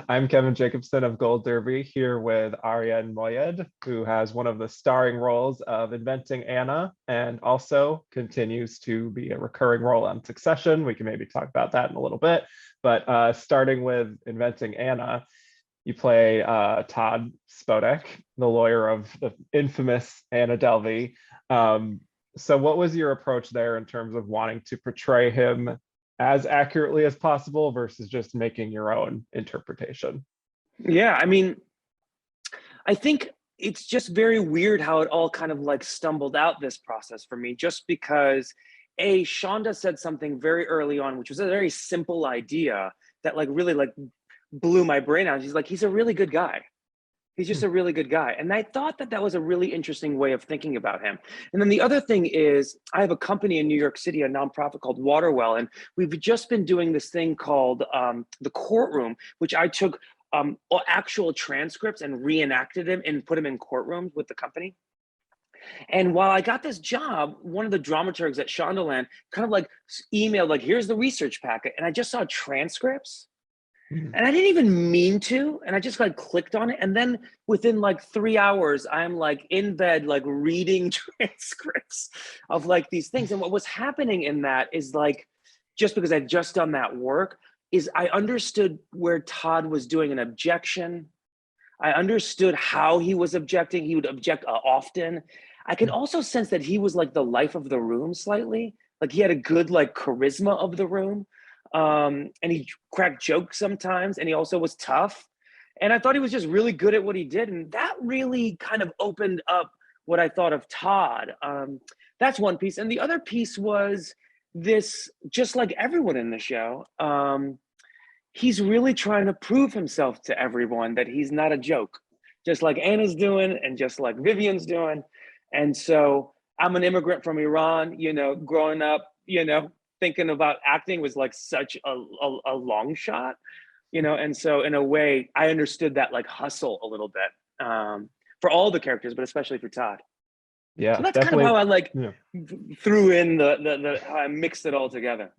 I'm Kevin Jacobsen of Gold Derby here with Arian Moayed, who has one of the starring roles of Inventing Anna and also continues to be a recurring role on Succession. We can maybe talk about that in a little bit. But starting with Inventing Anna, you play Todd Spodek, the lawyer of the infamous Anna Delvey. So what was your approach there in terms of wanting to portray him as accurately as possible versus just making your own interpretation? Yeah, I mean, I think it's just very weird how it all kind of like stumbled out this process for me, just because Shonda said something very early on, which was a very simple idea that like really like blew my brain out. She's like, he's a really good guy. He's just a really good guy. And I thought that that was a really interesting way of thinking about him. And then the other thing is, I have a company in New York City, a nonprofit called Waterwell, and we've just been doing this thing called The Courtroom, which I took actual transcripts and reenacted them and put them in courtrooms with the company. And while I got this job, one of the dramaturgs at Shondaland kind of like emailed, like, here's the research packet. And I just saw transcripts. And I didn't even mean to, and I just like clicked on it. And then within like 3 hours, I'm like in bed, like reading transcripts of like these things. And what was happening in that is like, just because I'd just done that work, is I understood where Todd was doing an objection. I understood how he was objecting. He would object often. I could also sense that he was like the life of the room slightly. Like he had a good like charisma of the room. And he cracked jokes sometimes, and he also was tough. And I thought he was just really good at what he did. And that really kind of opened up what I thought of Todd. That's one piece. And the other piece was this, just like everyone in the show, he's really trying to prove himself to everyone that he's not a joke, just like Anna's doing and just like Vivian's doing. And so I'm an immigrant from Iran, you know, growing up, you know, thinking about acting was like such a long shot, you know. And so in a way, I understood that like hustle a little bit for all the characters, but especially for Todd. Yeah, So that's kind of definitely. how I like Yeah. threw in the how I mixed it all together.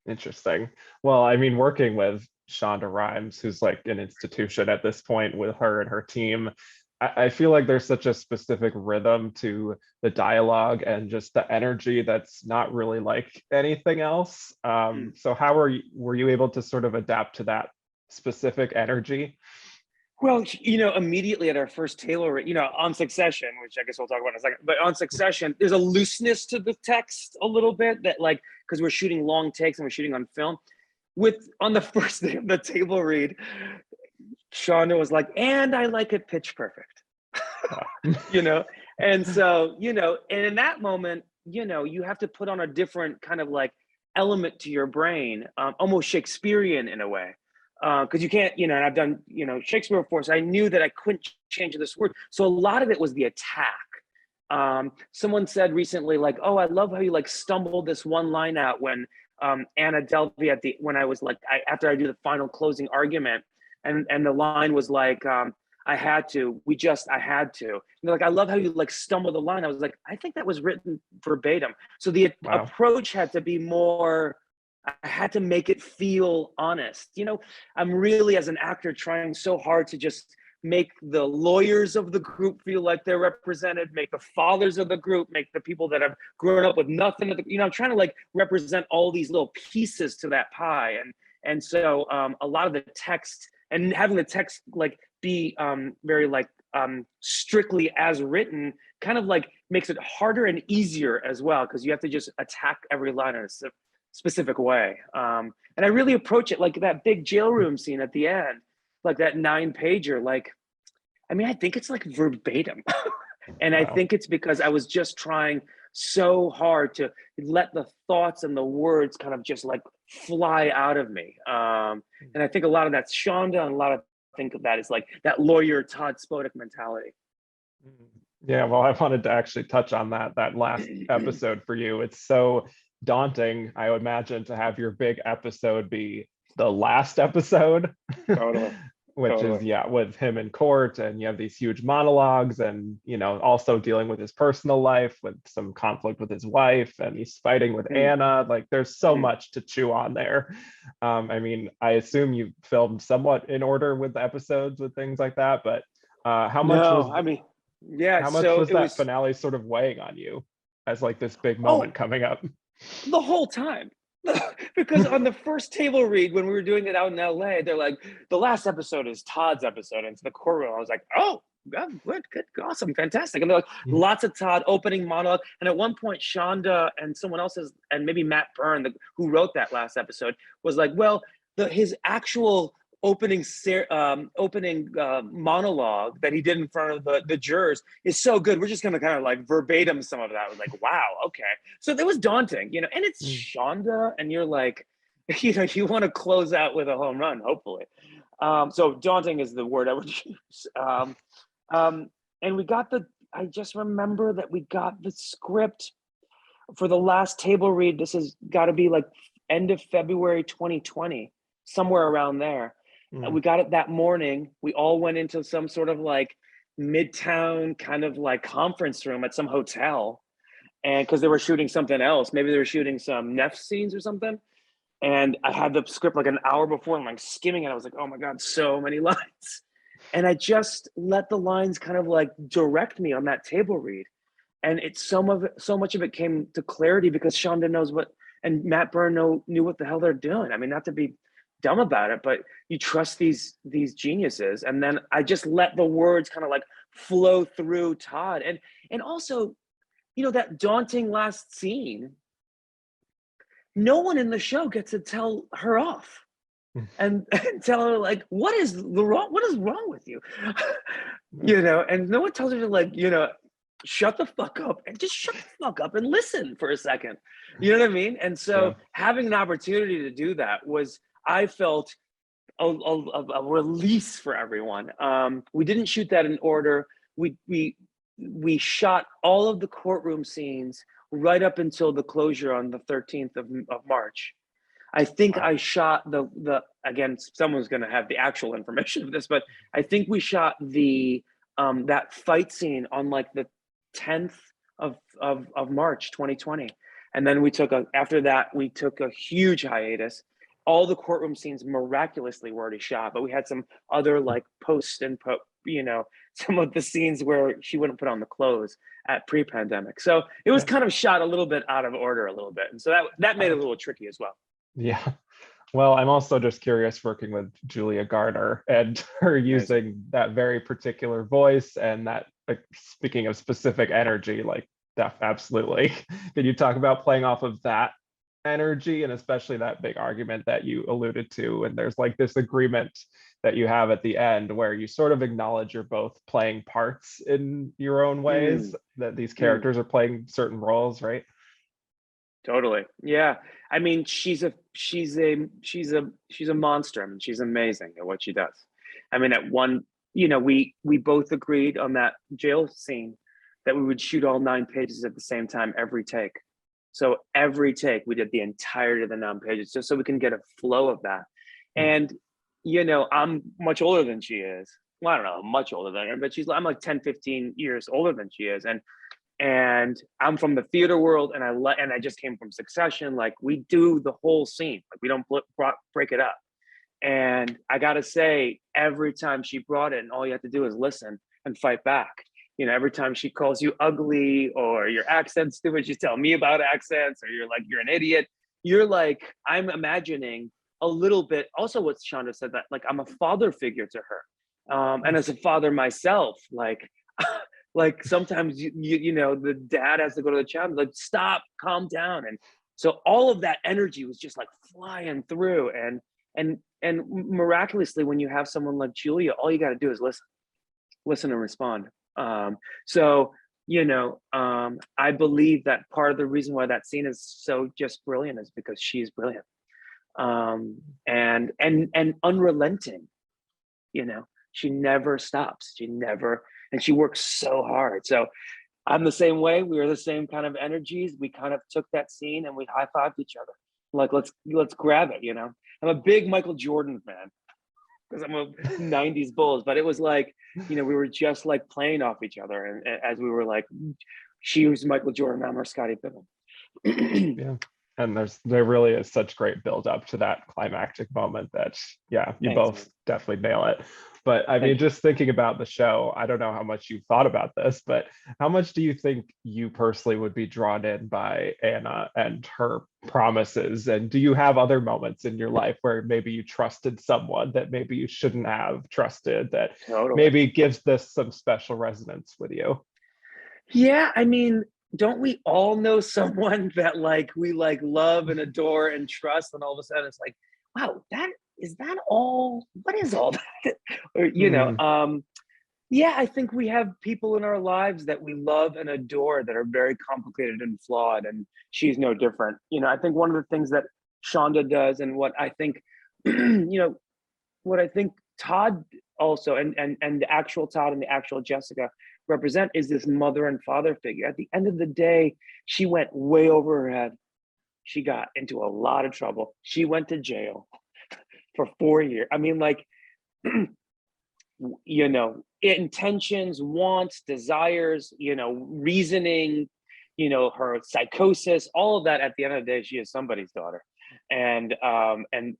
Interesting. Well, I mean, working with Shonda Rhimes, who's like an institution at this point with her and her team, I feel like there's such a specific rhythm to the dialogue and just the energy that's not really like anything else. So how were you able to sort of adapt to that specific energy? Well, you know, immediately at our first Taylor, you know, on Succession, which I guess we'll talk about in a second, but on Succession, there's a looseness to the text a little bit that like, because we're shooting long takes and we're shooting on film. On the first day of the table read, Shonda was like, and I like it pitch perfect, you know? And so, you know, and in that moment, you know, you have to put on a different kind of like element to your brain, almost Shakespearean in a way. Because you can't, you know, and I've done, you know, Shakespeare before, so I knew that I couldn't change this word. So a lot of it was the attack. Someone said recently, like, oh, I love how you like stumbled this one line out when Anna Delvey when I was like, after I do the final closing argument, and the line was like, I had to. I had to. And they're like, I love how you like stumbled the line. I was like, I think that was written verbatim. So the approach had to be more. I had to make it feel honest. You know, I'm really, as an actor, trying so hard to just make the lawyers of the group feel like they're represented, make the fathers of the group, make the people that have grown up with nothing. You know, I'm trying to like represent all these little pieces to that pie. And so a lot of the text and having the text like be very like strictly as written kind of like makes it harder and easier as well, because you have to just attack every line in a specific way. And I really approach it like that big jail room scene at the end, like that 9-pager. Like, I mean, I think it's like verbatim. And I think it's because I was just trying so hard to let the thoughts and the words kind of just like fly out of me. And I think a lot of that's Shonda, and a lot of think of that is like that lawyer Todd Spodek mentality. Yeah, well, I wanted to actually touch on that last episode for you. It's so daunting, I would imagine, to have your big episode be the last episode. Totally. which is, Totally. yeah, with him in court, and you have these huge monologues, and also dealing with his personal life with some conflict with his wife, and he's fighting with Mm, Anna. Like, there's so mm. much to chew on there. I mean, I assume you filmed somewhat in order with the episodes with things like that, but how much was No, I mean, yeah. how much So was it that was. finale sort of weighing on you as like this big moment Oh, coming up? the whole time. Because on the first table read, when we were doing it out in LA, they're like, the last episode is Todd's episode. And it's the courtroom. I was like, oh, yeah, good, awesome, fantastic. And they're like, lots of Todd opening monologue. And at one point, Shonda and someone else's, and maybe Matt Byrne, who wrote that last episode, was like, well, his actual opening monologue that he did in front of the jurors is so good. We're just going to kind of like verbatim some of that. I was like, wow, okay. So that was daunting, and it's Shonda, and you're like, you want to close out with a home run, hopefully. So daunting is the word I would use. And I just remember that we got the script for the last table read. This has got to be like end of February 2020, somewhere around there. We got it that morning. We all went into some sort of like midtown kind of like conference room at some hotel. And because they were shooting something else, maybe they were shooting some Neff scenes or something. And I had the script like an hour before, and like skimming it. I was like, oh my God, so many lines. And I just let the lines kind of like direct me on that table read. And so much of it came to clarity because Shonda knows and Matt Byrne knew what the hell they're doing. I mean, not to be dumb about it, but you trust these geniuses. And then I just let the words kind of like flow through Todd. And also, that daunting last scene, no one in the show gets to tell her off and tell her like, what is wrong with you? And no one tells her to like, shut the fuck up and just shut the fuck up and listen for a second. You know what I mean? And so Yeah. having an opportunity to do that was, I felt a release for everyone. We didn't shoot that in order. We shot all of the courtroom scenes right up until the closure on the 13th of March. I think Wow. I shot again, someone's going to have the actual information of this, but I think we shot that fight scene on like the 10th of March 2020. And then after that, we took a huge hiatus. All the courtroom scenes miraculously were already shot, but we had some other like some of the scenes where she wouldn't put on the clothes at pre-pandemic. So it was Yeah. kind of shot a little bit out of order a little bit. And so that made it a little tricky as well. Yeah. Well, I'm also just curious working with Julia Garner and her Amazing. using that very particular voice and that, like, speaking of specific energy, like, absolutely. Can you talk about playing off of that energy, and especially that big argument that you alluded to? And there's like this agreement that you have at the end where you sort of acknowledge you're both playing parts in your own ways, Mm, that these mm. characters are playing certain roles, right? Totally. Yeah. I mean, she's a monster. I mean, she's amazing at what she does. I mean, we both agreed on that jail scene that we would shoot all 9 pages at the same time every take. So every take we did the entirety of the 9 pages just so we can get a flow of that. And I'm much older than she is. Well, I don't know, much older than her, but I'm like 10, 15 years older than she is. And I'm from the theater world, and I just came from Succession. Like, we do the whole scene, like we don't break it up. And I gotta say, every time she brought it, and all you have to do is listen and fight back. Every time she calls you ugly or your accent's stupid, she's telling me about accents, or you're an idiot. You're like, I'm imagining a little bit. Also, what Shonda said, that like I'm a father figure to her, and as a father myself, like. Like sometimes the dad has to go to the child, like, stop, calm down. And so all of that energy was just like flying through. And miraculously, when you have someone like Julia, all you got to do is listen and respond. So I believe that part of the reason why that scene is so just brilliant is because she's brilliant, and unrelenting. She never stops. And she works so hard. So I'm the same way. We were the same kind of energies. We kind of took that scene and we high-fived each other. Like, let's grab it. I'm a big Michael Jordan fan. because I'm a 90s Bulls, but it was like, we were just like playing off each other. And as we were like, she was Michael Jordan, I'm our Scottie Pippen. Yeah. And there really is such great build up to that climactic moment that, yeah, you Thanks, both man. definitely nail it. But I mean, Thank you. just thinking about the show, I don't know how much you've thought about this, but how much do you think you personally would be drawn in by Anna and her promises? And do you have other moments in your life where maybe you trusted someone that maybe you shouldn't have trusted, that Totally. maybe gives this some special resonance with you? Yeah, I mean, don't we all know someone that like we like love and adore and trust, and all of a sudden it's like, wow, that is that all? What is all that? Or Hmm. yeah, I think we have people in our lives that we love and adore that are very complicated and flawed, and she's no different. I think one of the things that Shonda does, and what I think, what I think Todd also, and the actual Todd and the actual Jessica represent, is this mother and father figure. At the end of the day, she went way over her head. She got into a lot of trouble. She went to jail for 4 years. I mean, like, intentions, wants, desires, reasoning, her psychosis, all of that. At the end of the day, she is somebody's daughter. And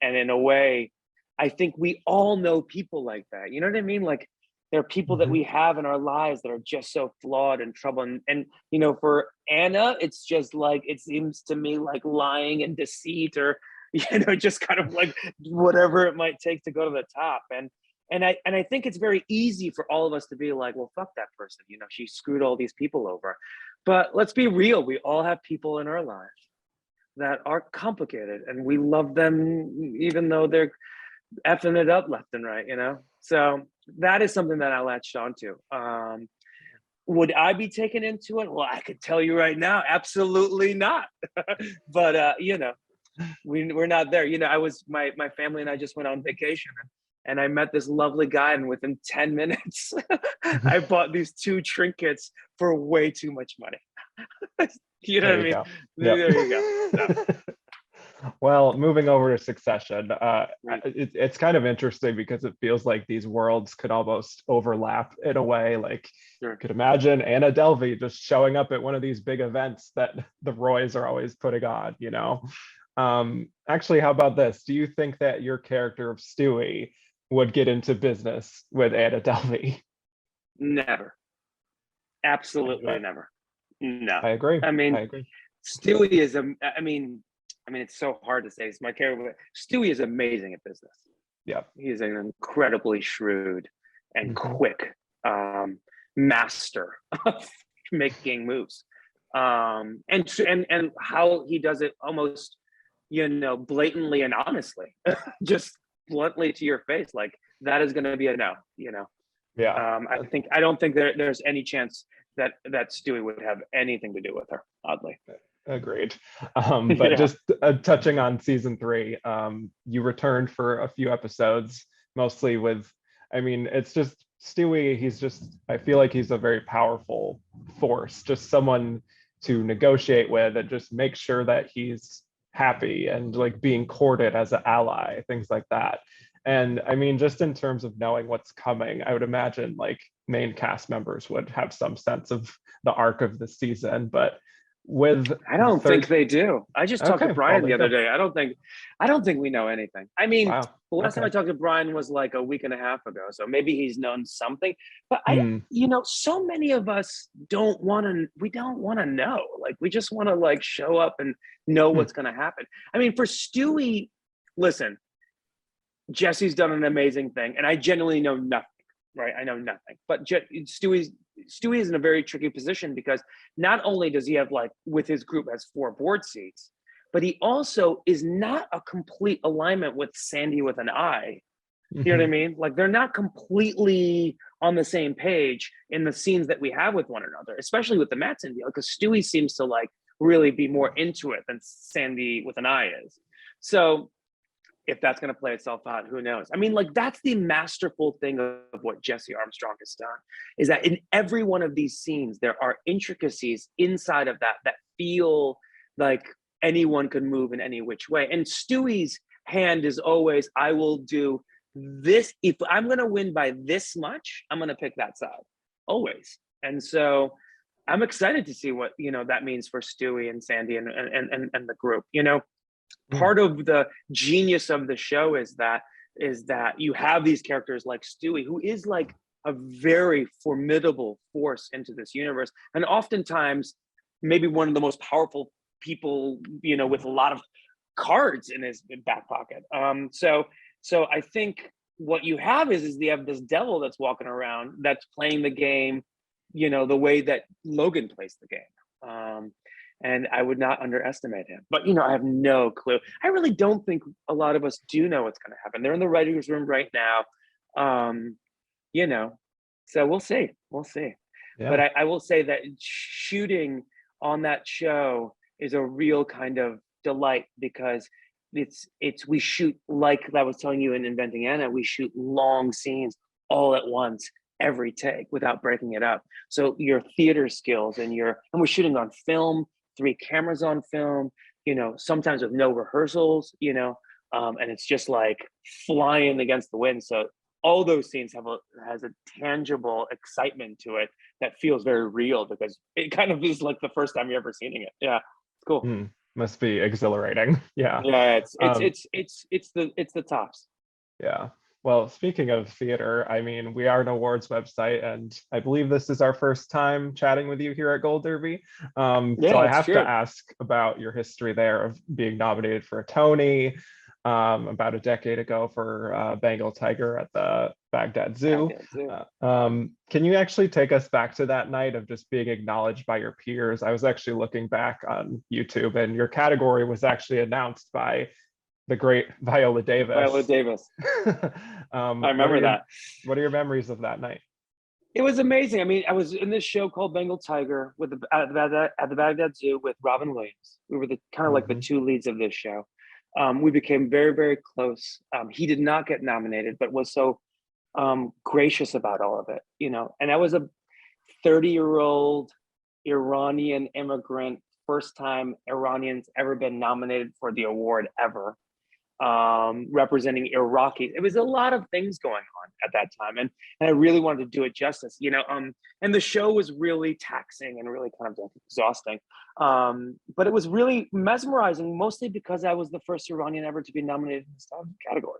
in a way, I think we all know people like that. You know what I mean? Like, there are people that Hmm. we have in our lives that are just so flawed and troubled. And for Anna, it's just like, it seems to me like lying and deceit, or just kind of like whatever it might take to go to the top. And I think it's very easy for all of us to be like, well, fuck that person. She screwed all these people over. But let's be real. We all have people in our lives that are complicated, and we love them even though they're effing it up left and right. So that is something that I latched onto. Would I be taken into it? Well, I could tell you right now, absolutely not. But we're not there. I was my family and I just went on vacation, and I met this lovely guy, and within 10 minutes, I bought these 2 trinkets for way too much money. You know There what I you mean? go. Yep. There you go. So, Well, moving over to Succession, right. it's kind of interesting because it feels like these worlds could almost overlap in a way. Like, you Sure. could imagine Anna Delvey just showing up at one of these big events that the Roys are always putting on. Actually, how about this? Do you think that your character of Stewie would get into business with Anna Delvey? Never. I, Absolutely never. No. I agree. I I mean, agree. Stewie is I mean, it's so hard to say. It's my character. But Stewie is amazing at business. Yeah. He is an incredibly shrewd and Hmm. quick master of making moves. And how he does it almost, blatantly and honestly, just bluntly to your face, like, that is going to be a no. Yeah. I don't think there's any chance that Stewie would have anything to do with her, oddly. Agreed. But Yeah. just touching on season 3, you returned for a few episodes, mostly with, I mean, it's just Stewie. I feel like he's a very powerful force, just someone to negotiate with and just make sure that he's happy and like being courted as an ally, things like that. And I mean, just in terms of knowing what's coming, I would imagine like main cast members would have some sense of the arc of the season, but with I the don't think third. they do. I just talked to Okay, well, Brian there the you other go. day. I don't think we know anything. I mean, Wow. the last time I Okay. talked to Brian was like a week and a half ago, so maybe he's known something. But Hmm. so many of us don't want to. We don't want to know. Like, we just want to like show up and know Hmm. what's going to happen. I mean, for Stewie, listen, Jesse's done an amazing thing, and I genuinely know nothing. Right, I know nothing. But Stewie is in a very tricky position because not only does he have, like, with his group, has 4 board seats, but he also is not a complete alignment with Sandy with an I. You know what I Hmm. mean? Like, they're not completely on the same page in the scenes that we have with one another, especially with the Mattson deal, because Stewie seems to like really be more into it than Sandy with an I is. So if that's going to play itself out, who knows? I mean, like, that's the masterful thing of what Jesse Armstrong has done, is that in every one of these scenes, there are intricacies inside of that feel like anyone could move in any which way. And Stewie's hand is always, I will do this, if I'm going to win by this much, I'm going to pick that side always. And so I'm excited to see what, that means for Stewie and Sandy and the group. Part of the genius of the show is that you have these characters like Stewie, who is like a very formidable force into this universe, and oftentimes maybe one of the most powerful people, with a lot of cards in his back pocket. So I think what you have is you have this devil that's walking around that's playing the game, the way that Logan plays the game. And I would not underestimate him. But, I have no clue. I really don't think a lot of us do know what's going to happen. They're in the writer's room right now. So we'll see. Yeah. But I will say that shooting on that show is a real kind of delight, because we shoot, like I was telling you in Inventing Anna, we shoot long scenes all at once, every take, without breaking it up. So your theater skills and we're shooting on film, 3 cameras on film, sometimes with no rehearsals, and it's just like flying against the wind. So all those scenes has a tangible excitement to it that feels very real, because it kind of is like the first time you're ever seeing it. Yeah, it's cool. Must be exhilarating. Yeah. Yeah, it's the tops. Yeah. Well, speaking of theater, I mean, we are an awards website, and I believe this is our first time chatting with you here at Gold Derby. So I have to ask about your history there of being nominated for a Tony about a decade ago for Bengal Tiger at the Baghdad Zoo. Can you actually take us back to that night of just being acknowledged by your peers? I was actually looking back on YouTube, and your category was actually announced by the great Viola Davis. I remember that. What are your memories of that night? It was amazing. I mean, I was in this show called Bengal Tiger at the Baghdad Zoo with Robin Williams. We were the kind of like the 2 leads of this show. We became very, very close. He did not get nominated, but was so gracious about all of it, And I was a 30-year-old Iranian immigrant, first time Iranians ever been nominated for the award ever. Representing Iraqis. It was a lot of things going on at that time, and I really wanted to do it justice, and the show was really taxing and really kind of exhausting, but it was really mesmerizing, mostly because I was the first Iranian ever to be nominated in this category.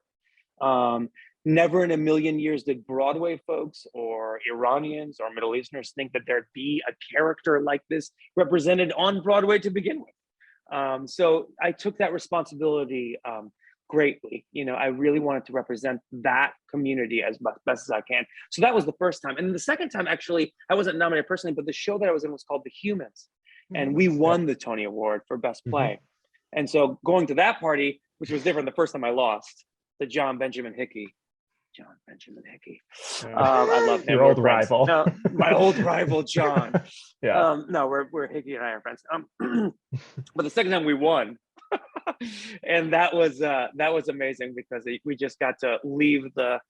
Never in a million years did Broadway folks or Iranians or Middle Easterners think that there'd be a character like this represented on Broadway to begin with. So I took that responsibility greatly. I really wanted to represent that community as best as I can. So that was the first time. And the second time, actually, I wasn't nominated personally, but the show that I was in was called The Humans. And we won the Tony Award for Best Play. And so going to that party, which was different the first time I lost, to John Benjamin Hickey. I love him. Your old rival. No, my old rival, John. No, we're Hickey and I are friends. But the second time we won, and that was amazing, because we just got to leave the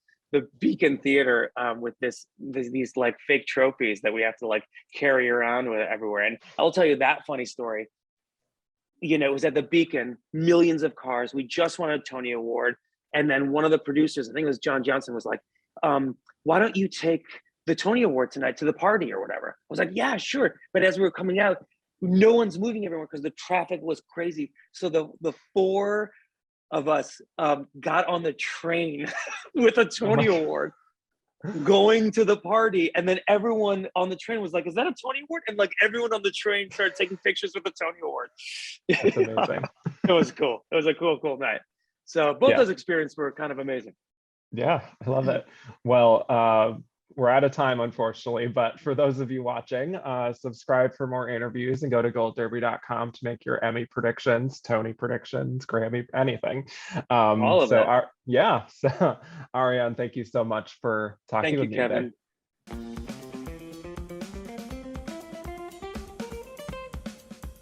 Beacon Theater with these like fake trophies that we have to like carry around with everywhere. And I'll tell you that funny story. It was at the Beacon, millions of cars. We just won a Tony Award. And then one of the producers, I think it was John Johnson, was like, why don't you take the Tony Award tonight to the party or whatever? I was like, yeah, sure. But as we were coming out, no one's moving everywhere because the traffic was crazy. So the 4 of us got on the train with a Tony Award going to the party. And then everyone on the train was like, is that a Tony Award? And like everyone on the train started taking pictures with the Tony Award. That's amazing. It was cool. It was a cool night. So both those experiences were kind of amazing. Yeah, I love it. Well, we're out of time, unfortunately, but for those of you watching, subscribe for more interviews and go to goldderby.com to make your Emmy predictions, Tony predictions, Grammy, anything. All of it. So Arian, thank you so much for talking with me today. Thank you, Kevin.